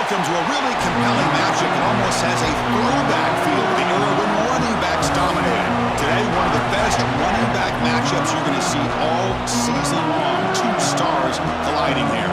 Welcome to a really compelling matchup that almost has a throwback feel to the era when running backs dominated. Today, one of the best running back matchups you're going to see all season long. Two stars colliding here.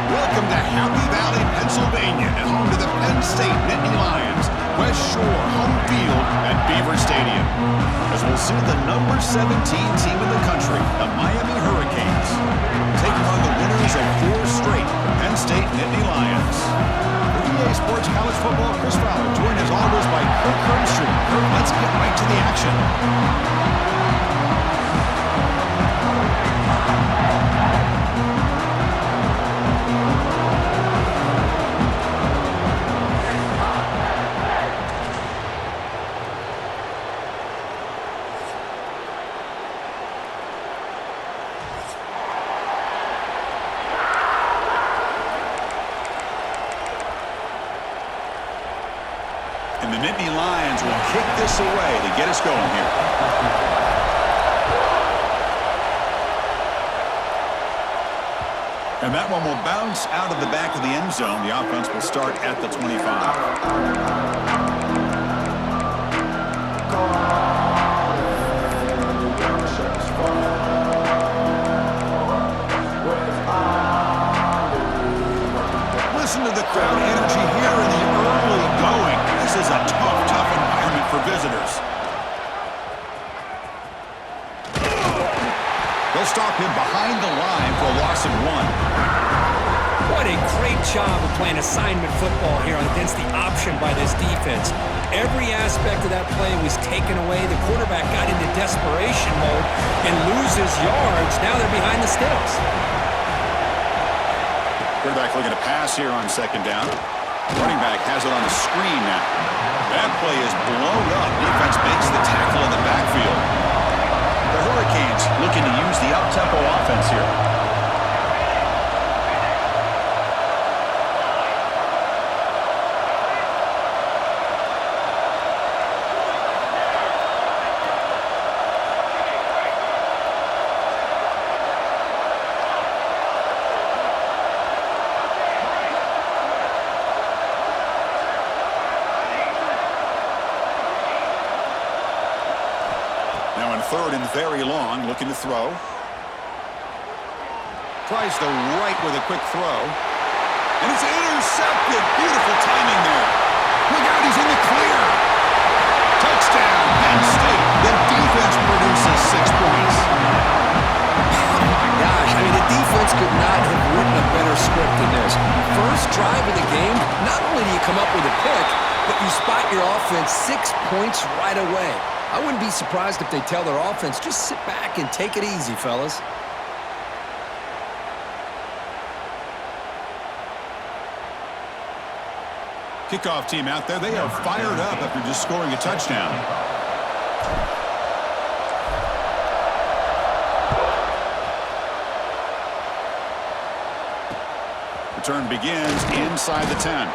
Welcome to Happy Valley, Pennsylvania, and home to the Penn State Nittany Lions. West Shore home field at Beaver Stadium. As we'll see the number 17 team in the country, the Miami Hurricanes, taking on the winners of 4 straight Penn State Nittany Lions. For EA Sports College Football, Chris Fowler, joined as always by Kirk Herbstreit. Kirk, let's get right to the action. And the Nittany Lions will kick this away to get us going here. And that one will bounce out of the back of the end zone. The offense will start at the 25. Listen to the crowd energy here in the early going. This is a tough environment for visitors. They'll stop him behind the line for a loss of 1. What a great job of playing assignment football here against the option by this defense. Every aspect of that play was taken away. The quarterback got into desperation mode and loses yards. Now they're behind the sticks. Quarterback looking to pass here on second down. Running back has it on the screen now. That play is blown up. Defense makes the tackle in the backfield. The Hurricanes looking to use the up-tempo offense here. Now in third and very long, looking to throw. Tries the right with a quick throw. And it's intercepted. Beautiful timing there. Look out, he's in the clear. Touchdown, Penn State. The defense produces 6 points. Oh my gosh, I mean the defense could not have written a better script than this. First drive of the game, not only do you come up with a pick, but you spot your offense 6 points right away. I wouldn't be surprised if they tell their offense, just sit back and take it easy, fellas. Kickoff team out there, they are fired up after just scoring a touchdown. Return begins inside the 10.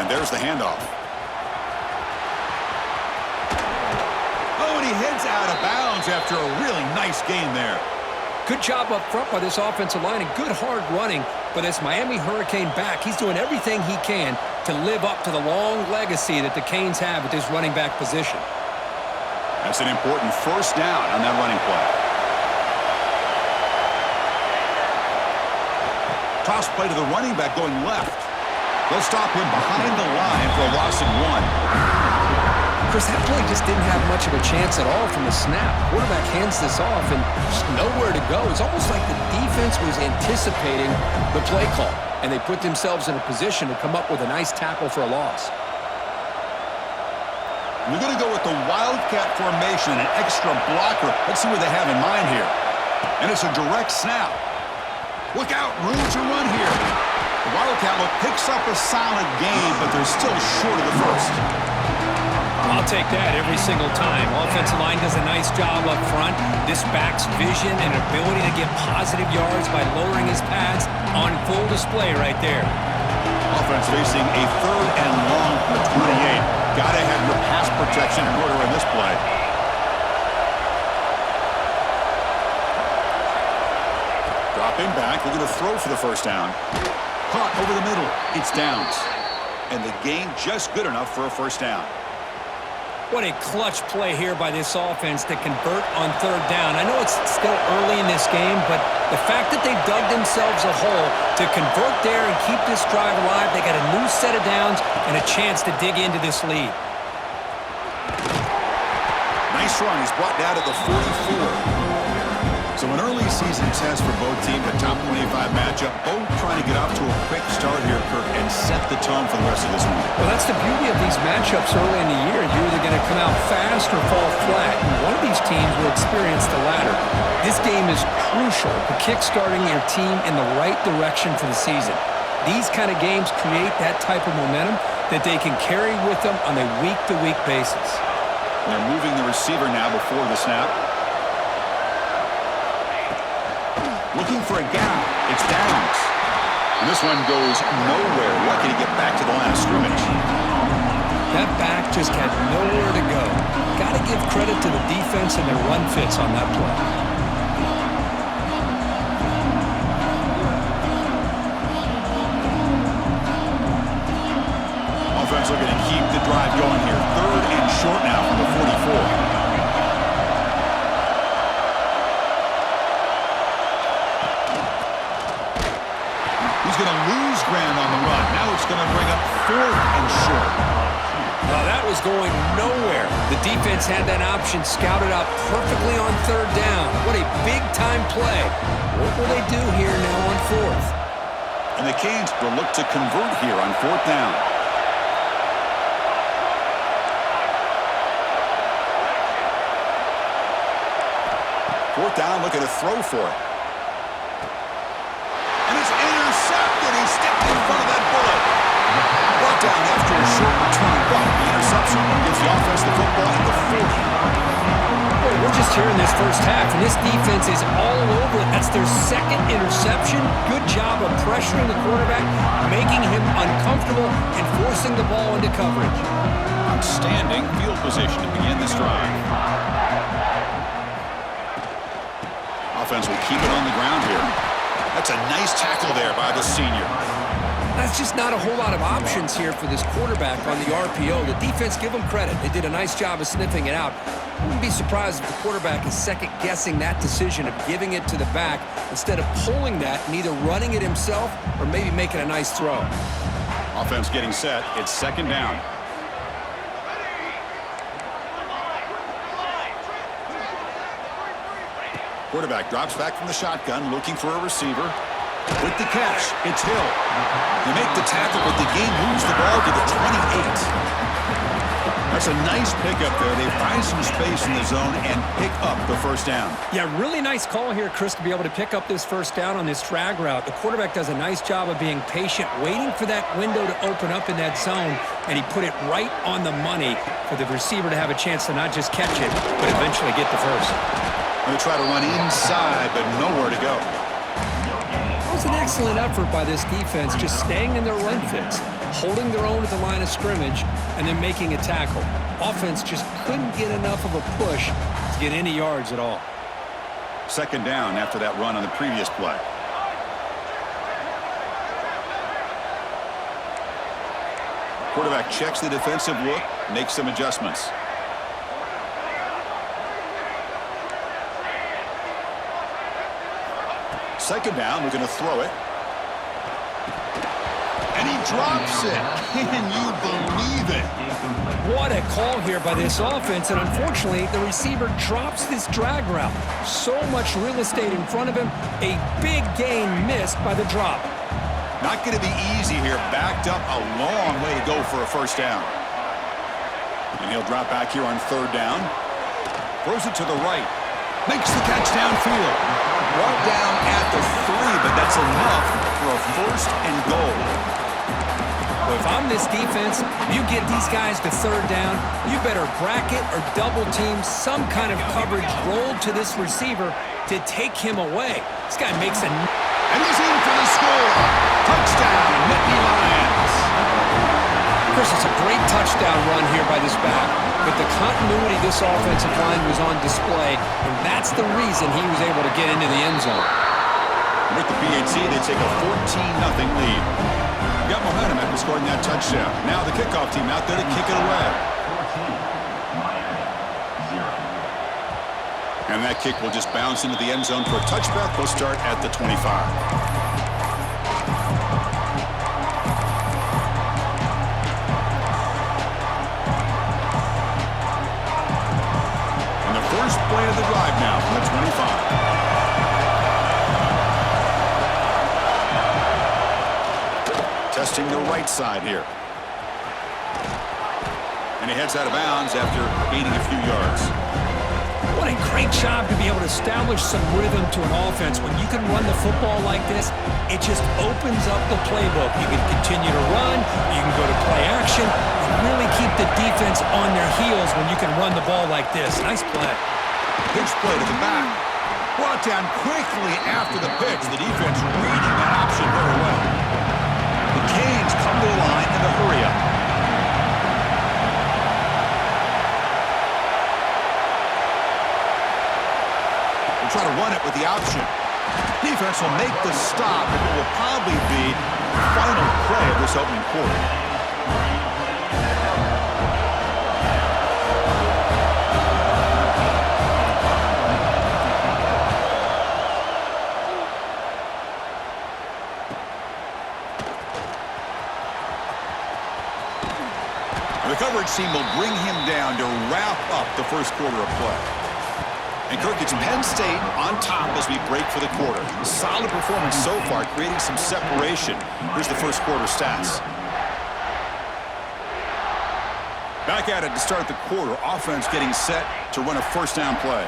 There's the handoff. Oh, and he heads out of bounds after a really nice game there. Good job up front by this offensive line and good hard running by this Miami Hurricane back. He's doing everything he can to live up to the long legacy that the Canes have at this running back position. That's an important first down on that running play. Toss play to the running back going left. They'll stop him behind the line for a loss of 1. Chris, that play just didn't have much of a chance at all from the snap. Quarterback hands this off and just nowhere to go. It's almost like the defense was anticipating the play call, and they put themselves in a position to come up with a nice tackle for a loss. We're going to go with the Wildcat formation, an extra blocker. Let's see what they have in mind here. And it's a direct snap. Look out, room to run here. The Wildcat look picks up a solid gain, but they're still short of the first. I'll take that every single time. Offensive line does a nice job up front. This back's vision and ability to get positive yards by lowering his pads on full display right there. Offense facing a 3rd and long from the 28. Got to have your pass protection in order in this play. Dropping back, looking to throw for the first down. Caught over the middle. It's downs. And the gain just good enough for a first down. What a clutch play here by this offense to convert on 3rd down. I know it's still early in this game, but the fact that they've dug themselves a hole to convert there and keep this drive alive, they got a new set of downs and a chance to dig into this lead. Nice run. He's brought down to the 44. So an early season test for both teams, a top 25 matchup. Both trying to get off to a quick start here, Kirk, and set the tone for the rest of this one. Well, that's the beauty of these matchups early in the year. You're either going to come out fast or fall flat. And one of these teams will experience the latter. This game is crucial for kickstarting your team in the right direction for the season. These kind of games create that type of momentum that they can carry with them on a week-to-week basis. And they're moving the receiver now before the snap. Looking for a gap. It's downs. And this one goes nowhere. Lucky to get back to the line of scrimmage. That back just had nowhere to go. Got to give credit to the defense and their run fits on that play. Offense looking to keep the drive going here. 3rd and short now from the 44. He's going to lose ground on the run. Now it's going to bring up 4th and short. Well, that was going nowhere. The defense had that option scouted out perfectly on 3rd down. What a big-time play. What will they do here now on 4th? And the Canes will look to convert here on 4th down. Fourth down, looking to throw for it. And it's intercepted. He stepped in front of that bullet. Brought down after a short return, but the interception gives the offense the football at the 40. Boy, we're just here in this first half, and this defense is all over it. That's their 2nd interception. Good job of pressuring the quarterback, making him uncomfortable, and forcing the ball into coverage. Outstanding field position to begin this drive. Offense will keep it on the ground here. That's a nice tackle there by the senior. That's just not a whole lot of options here for this quarterback on the RPO. The defense, give them credit. They did a nice job of sniffing it out. Wouldn't be surprised if the quarterback is second-guessing that decision of giving it to the back instead of pulling that and either running it himself or maybe making a nice throw. Offense getting set. It's 2nd down. Quarterback drops back from the shotgun, looking for a receiver. With the catch, it's Hill. They make the tackle, but the game moves the ball to the 28. That's a nice pickup there. They find some space in the zone and pick up the first down. Yeah, really nice call here, Chris, to be able to pick up this first down on this drag route. The quarterback does a nice job of being patient, waiting for that window to open up in that zone, and he put it right on the money for the receiver to have a chance to not just catch it, but eventually get the first. Going to try to run inside, but nowhere to go. That was an excellent effort by this defense, just staying in their run fits, holding their own at the line of scrimmage, and then making a tackle. Offense just couldn't get enough of a push to get any yards at all. 2nd down after that run on the previous play. Quarterback checks the defensive look, makes some adjustments. Second down, we're going to throw it. And he drops it. Can you believe it? What a call here by this offense, and unfortunately, the receiver drops this drag route. So much real estate in front of him, a big gain missed by the drop. Not going to be easy here. Backed up a long way to go for a first down. And he'll drop back here on 3rd down. Throws it to the right. Makes the catch downfield. Brought down at the 3, but that's enough for a 1st and goal. Well, if I'm this defense, you get these guys to third down, you better bracket or double team some kind of coverage rolled to this receiver to take him away. This guy makes a... And he's in for the score. Touchdown, Nittany Lions. Chris, it's a great touchdown run here by this back, but the continuity of this offensive line was on display, and that's the reason he was able to get into the end zone. With the PHC, they take a 14-0 lead. Got momentum after scoring that touchdown. Now the kickoff team out there to kick it away. And that kick will just bounce into the end zone for a touchback. They'll start at the 25. And the first play of the drive now from the 25. Testing the right side here. And he heads out of bounds after gaining a few yards. What a great job to be able to establish some rhythm to an offense. When you can run the football like this, it just opens up the playbook. You can continue to run, you can go to play action, and really keep the defense on their heels when you can run the ball like this. Nice play. Pitch play to the back. Brought down quickly after the pitch. The defense reading that option very well. The Canes come to the line in the hurry-up. They'll try to run it with the option. Defense will make the stop, and it will probably be the final play of this opening quarter. The coverage team will bring him down to wrap up the first quarter of play. And Kirk, it's Penn State on top as we break for the quarter. Solid performance so far, creating some separation. Here's the first quarter stats. Back at it to start the quarter. Offense getting set to run a first down play.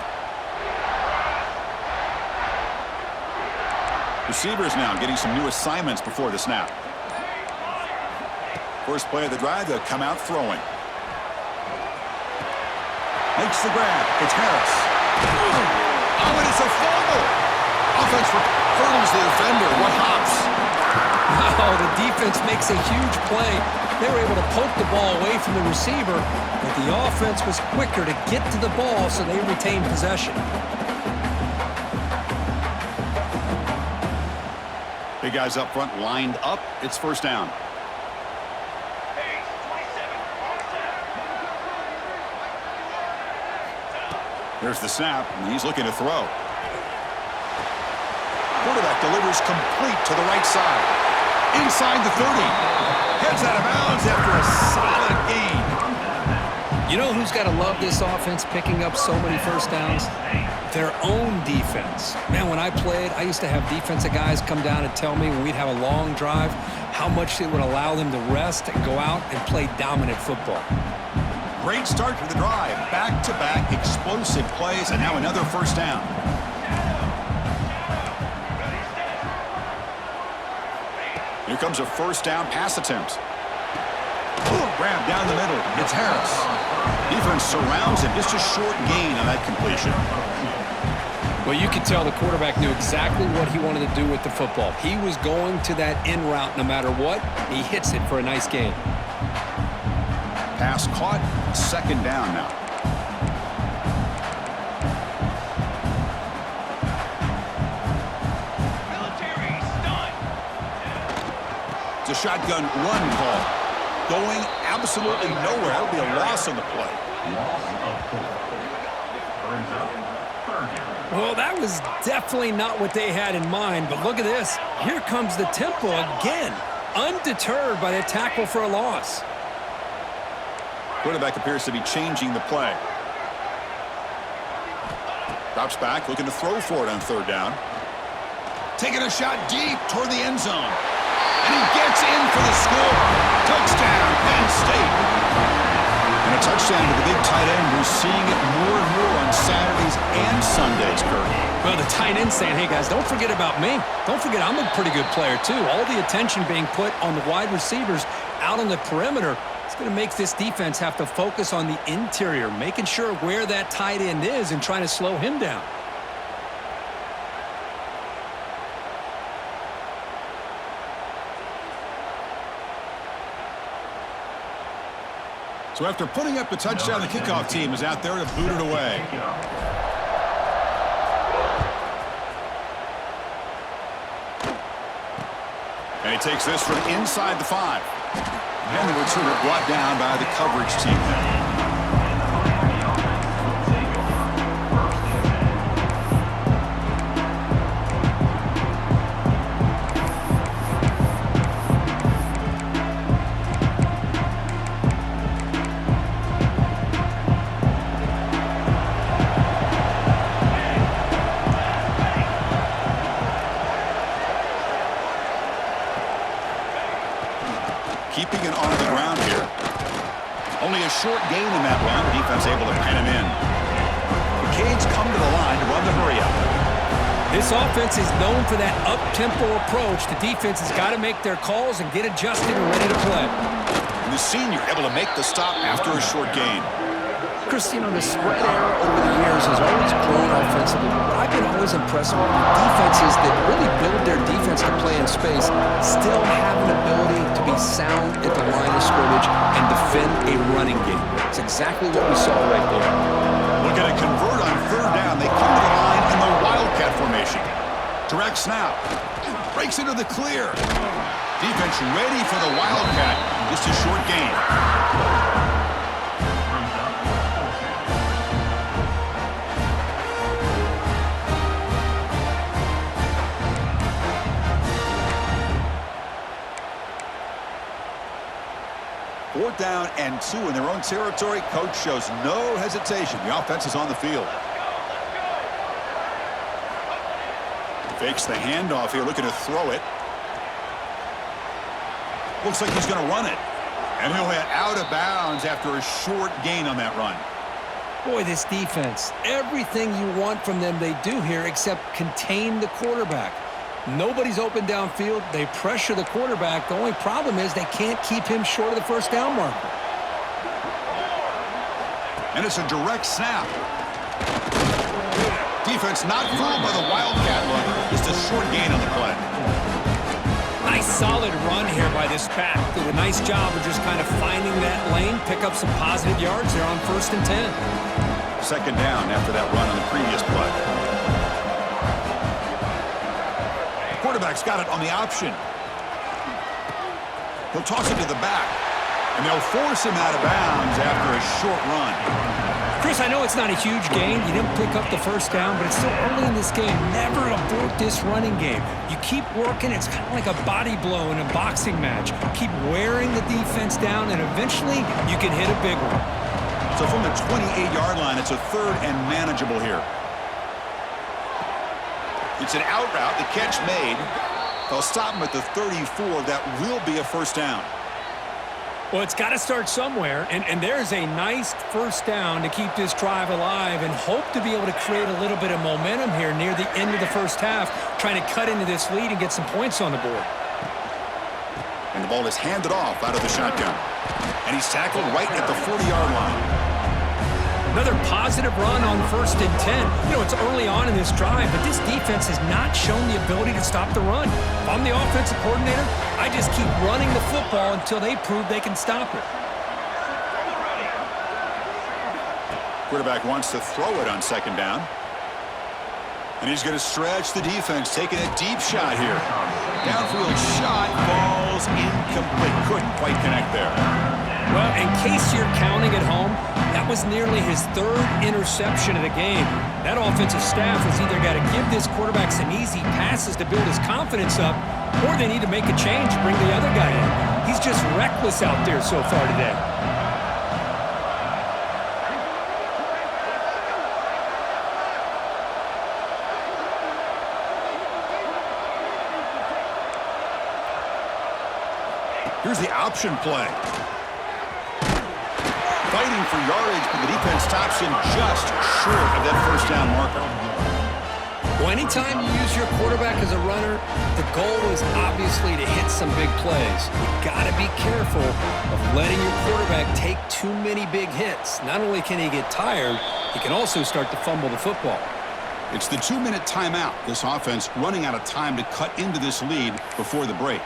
Receivers now getting some new assignments before the snap. First play of the drive, they'll come out throwing. Makes the grab. It's Harris. Oh, and it's a fumble. Offense hurdles the defender. What hops? Wow, the defense makes a huge play. They were able to poke the ball away from the receiver, but the offense was quicker to get to the ball, so they retained possession. Big guys up front lined up. It's first down. There's the snap, and he's looking to throw. Quarterback delivers complete to the right side. Inside the 30. Heads out of bounds after a solid gain. You know who's got to love this offense picking up so many first downs? Their own defense. Man, when I played, I used to have defensive guys come down and tell me when we'd have a long drive how much it would allow them to rest and go out and play dominant football. Great start to the drive. Back-to-back explosive plays, and now another first down. Here comes a first down pass attempt. Grab down the middle. It's Harris. Defense surrounds him. Just a short gain on that completion. Well, you could tell the quarterback knew exactly what he wanted to do with the football. He was going to that in route no matter what. He hits it for a nice gain. Pass caught, second down now. It's a shotgun run call. Going absolutely nowhere. That'll be a loss on the play. Well, that was definitely not what they had in mind, but look at this. Here comes the tempo again, undeterred by the tackle for a loss. Quarterback appears to be changing the play. Drops back, looking to throw for it on third down. Taking a shot deep toward the end zone. And he gets in for the score. Touchdown, Penn State. And a touchdown to the big tight end. We're seeing it more and more on Saturdays and Sundays, Kurt. Well, the tight end saying, hey, guys, don't forget about me. Don't forget I'm a pretty good player, too. All the attention being put on the wide receivers out on the perimeter, it's going to make this defense have to focus on the interior, making sure where that tight end is and trying to slow him down. So after putting up the touchdown, the kickoff team is out there to boot it away. And he takes this from inside the 5. And the returner brought down by the coverage team there. Keeping it on the ground here. Only a short gain in that run. Defense able to pen him in. The Canes come to the line to run the hurry-up. This offense is known for that up-tempo approach. The defense has got to make their calls and get adjusted and ready to play. And the senior able to make the stop after a short gain. Chris, the spread era over the years has always grown offensively, but I've been always impressed with defenses that really build their defense to play in space, still have an ability to be sound at the line of scrimmage and defend a running game. It's exactly what we saw right there. Looking to convert on third down. They come to the line in the Wildcat formation. Direct snap. Breaks into the clear. Defense ready for the Wildcat. Just a short gain. Fourth down and 2 in their own territory. Coach shows no hesitation. The offense is on the field. Fakes the handoff here, looking to throw it. Looks like he's going to run it. And he'll hit out of bounds after a short gain on that run. Boy, this defense, everything you want from them they do here except contain the quarterback. Nobody's open downfield. They pressure the quarterback. The only problem is they can't keep him short of the first down marker. And it's a direct snap. Defense not fooled by the Wildcat runner. Just a short gain on the play. Nice solid run here by this back. Did a nice job of just kind of finding that lane, pick up some positive yards there on 1st and 10. Second down after that run on the previous play. Quarterback's got it on the option. He'll toss it to the back, and they'll force him out of bounds after a short run. Chris, I know it's not a huge gain. You didn't pick up the first down, but it's still early in this game. Never abort this running game. You keep working. It's kind of like a body blow in a boxing match. Keep wearing the defense down, and eventually you can hit a big one. So from the 28-yard line, it's a 3rd and manageable here. It's an out route, the catch made. They'll stop him at the 34. That will be a first down. Well, it's got to start somewhere, and there's a nice first down to keep this drive alive and hope to be able to create a little bit of momentum here near the end of the first half, trying to cut into this lead and get some points on the board. And the ball is handed off out of the shotgun. And he's tackled right at the 40-yard line. Another positive run on 1st and 10. You know, it's early on in this drive, but this defense has not shown the ability to stop the run. If I'm the offensive coordinator, I just keep running the football until they prove they can stop it. Quarterback wants to throw it on 2nd down. And he's going to stretch the defense, taking a deep shot here. Downfield shot falls incomplete. Couldn't quite connect there. Well, in case you're counting at home, that was nearly his 3rd interception of the game. That offensive staff has either got to give this quarterback some easy passes to build his confidence up, or they need to make a change and bring the other guy in. He's just reckless out there so far today. Here's the option play. Fighting for yardage, but the defense stops him just short of that first down marker. Well, anytime you use your quarterback as a runner, the goal is obviously to hit some big plays. You got to be careful of letting your quarterback take too many big hits. Not only can he get tired, he can also start to fumble the football. It's the 2-minute timeout. This offense running out of time to cut into this lead before the break.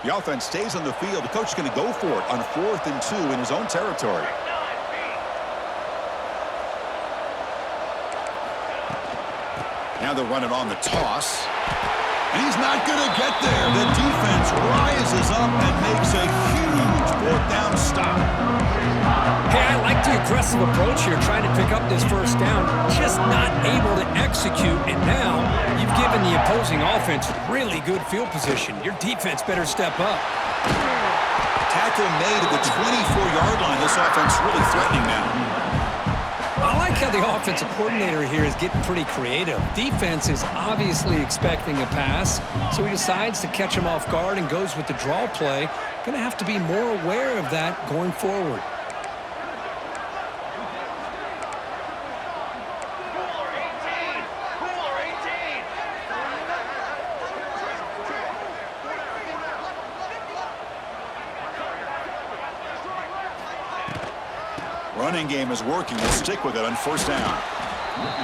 The offense stays on the field. The coach is going to go for it on 4th and 2 in his own territory. Now they're running on the toss. And he's not going to get there. The defense rises up and makes a huge 4th down stop. Hey, I like the aggressive approach here, trying to pick up this first down. Just not able to execute, and now you've given the opposing offense really good field position. Your defense better step up. Tackle made at the 24-yard line. This offense really threatening now. I like how the offensive coordinator here is getting pretty creative. Defense is obviously expecting a pass, so he decides to catch him off guard and goes with the draw play. Going to have to be more aware of that going forward. Running game is working. We'll stick with it on 1st down.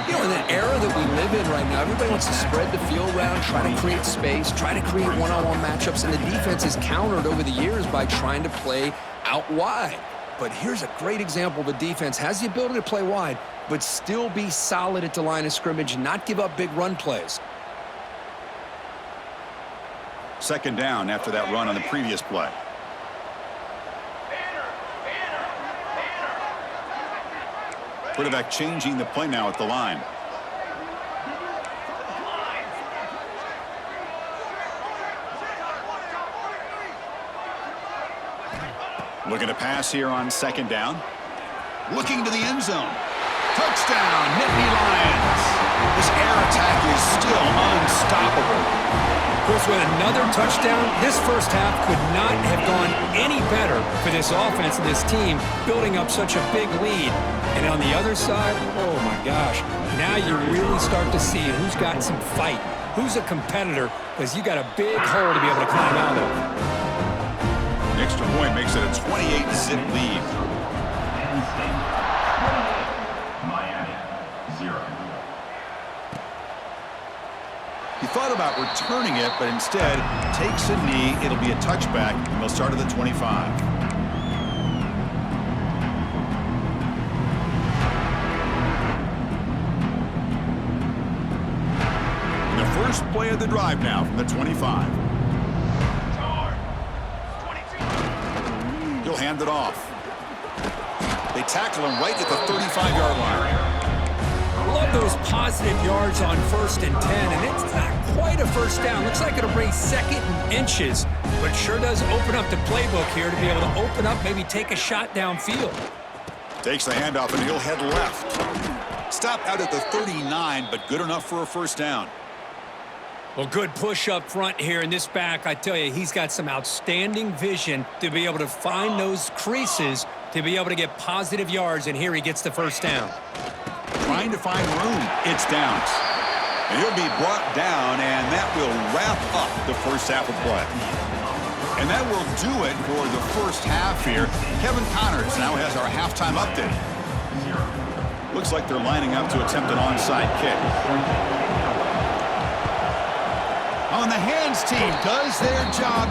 You know, in the era that we live in right now, everybody wants to spread the field around, try to create space, try to create one-on-one matchups, and the defense is countered over the years by trying to play out wide. But here's a great example. The defense has the ability to play wide, but still be solid at the line of scrimmage, not give up big run plays. 2nd down after that run on the previous play. Quarterback changing the play now at the line. Looking to pass here on 2nd down. Looking to the end zone. Touchdown, Nittany Lions. This air attack is still unstoppable. Of course, with another touchdown, this first half could not have gone any better for this offense and this team, building up such a big lead. And on the other side, oh my gosh, now you really start to see who's got some fight, who's a competitor, because you got a big hole to be able to climb out of. An extra point makes it a 28-zip lead. Miami, 0. He thought about returning it, but instead takes a knee. It'll be a touchback, and they'll start at the 25. First play of the drive now from the 25. He'll hand it off. They tackle him right at the 35-yard line. Love those positive yards on 1st and 10, and it's not quite a first down. Looks like it'll bring 2nd and inches, but sure does open up the playbook here to be able to open up, maybe take a shot downfield. Takes the handoff, and he'll head left. Stopped out at the 39, but good enough for a first down. Well, good push up front here in this back. I tell you, he's got some outstanding vision to be able to find those creases to be able to get positive yards, and here he gets the first down. Trying to find room. It's downs. And he'll be brought down, and that will wrap up the first half of play. And that will do it for the first half here. Kevin Connors now has our halftime update. Looks like they're lining up to attempt an onside kick. On the hands team does their job